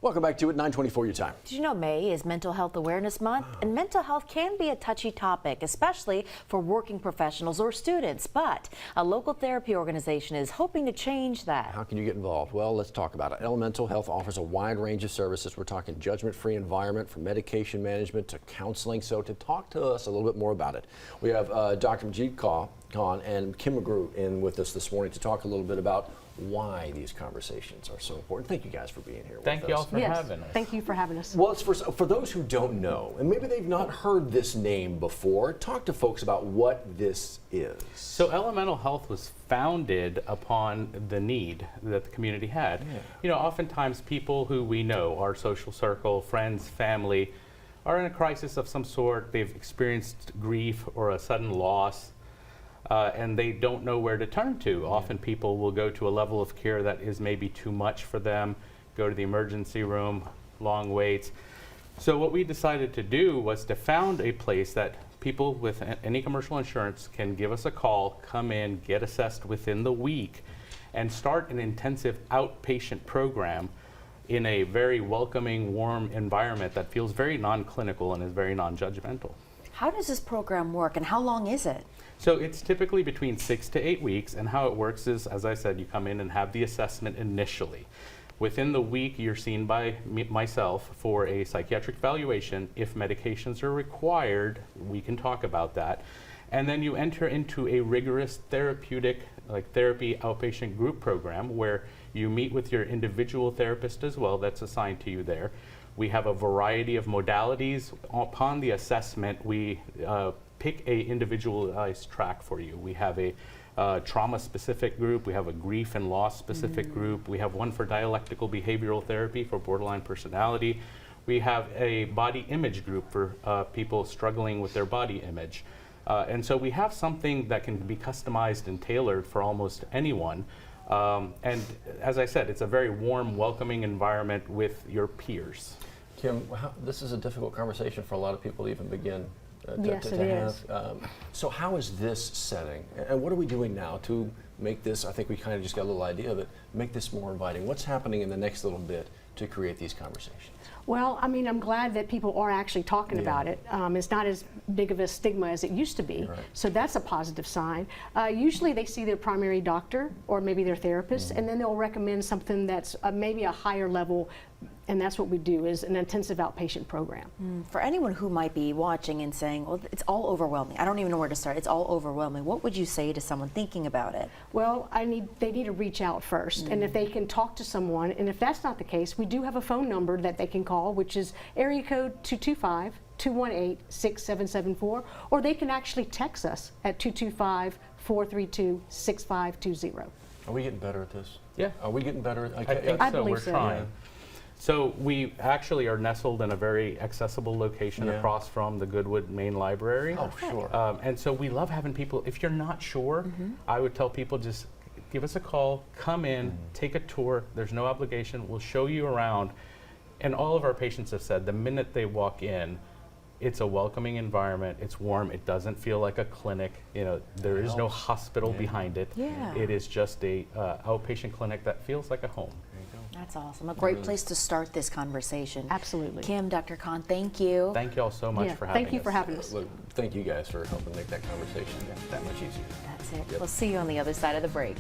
Welcome back to it, 9:24 your time. Did you know May is Mental Health Awareness Month? And mental health can be a touchy topic, especially for working professionals or students. But a local therapy organization is hoping to change that. How can you get involved? Well, let's talk about it. Elemental Health offers a wide range of services. We're talking judgment-free environment, from medication management to counseling. So to talk to us a little bit more about it, we have Dr. Majid Khan and Kim McGrew in with us this morning to talk a little bit about why these conversations are so important. Thank you guys for being here with us. Thank you all for having us. Thank you for having us. Well, it's for those who don't know, and maybe they've not heard this name before, talk to folks about what this is. So Elemental Health was founded upon the need that the community had. Yeah. You know, oftentimes people who we know, our social circle, friends, family, are in a crisis of some sort. They've experienced grief or a sudden loss. And they don't know where to turn to. Often people will go to a level of care that is maybe too much for them, go to the emergency room, long waits. So what we decided to do was to found a place that people with any commercial insurance can give us a call, come in, get assessed within the week, and start an intensive outpatient program in a very welcoming, warm environment that feels very non-clinical and is very non-judgmental. How does this program work and how long is it? So it's typically between 6 to 8 weeks, and how it works is, as I said, you come in and have the assessment initially. Within the week, you're seen by myself for a psychiatric evaluation. If medications are required, we can talk about that. And then you enter into a rigorous therapeutic, like therapy outpatient group program where you meet with your individual therapist as well that's assigned to you there. We have a variety of modalities. Upon the assessment, we pick a individualized track for you. We have a trauma-specific group, we have a grief and loss-specific group, we have one for dialectical behavioral therapy for borderline personality, we have a body image group for people struggling with their body image. And so we have something that can be customized and tailored for almost anyone. And as I said, it's a very warm, welcoming environment with your peers. Kim, this is a difficult conversation for a lot of people to even begin Yes, to it is. So how is this setting, and what are we doing now to make this, I think we kind of just got a little idea of it, make this more inviting? What's happening in the next little bit to create these conversations? Well, I mean, I'm glad that people are actually talking about it. It's not as big of a stigma as it used to be, right. So that's a positive sign. Usually they see their primary doctor or maybe their therapist, and then they'll recommend something that's maybe a higher level, and that's what we do, is an intensive outpatient program. For anyone who might be watching and saying, well, it's all overwhelming, I don't even know where to start, it's all overwhelming, what would you say to someone thinking about it? Well, they need to reach out first, and if they can talk to someone, and if that's not the case, we do have a phone number that they can call, which is area code 225-218-6774, or they can actually text us at 225-432-6520. Are we getting better at this? Yeah. Are we getting better? I think I so. believe We're so. trying. So we actually are nestled in a very accessible location across from the Goodwood Main Library. Oh, sure. And so we love having people, if you're not sure, I would tell people just give us a call, come in, take a tour. There's no obligation. We'll show you around. And all of our patients have said the minute they walk in, it's a welcoming environment. It's warm. It doesn't feel like a clinic. You know, there is no hospital behind it. Yeah. It is just a outpatient clinic that feels like a home. That's awesome. A great place to start this conversation. Absolutely. Kim, Dr. Khan, thank you. Thank you all so much for having us. Thank you for having us. Look, thank you guys for helping make that conversation that much easier. That's it. We'll see you on the other side of the break.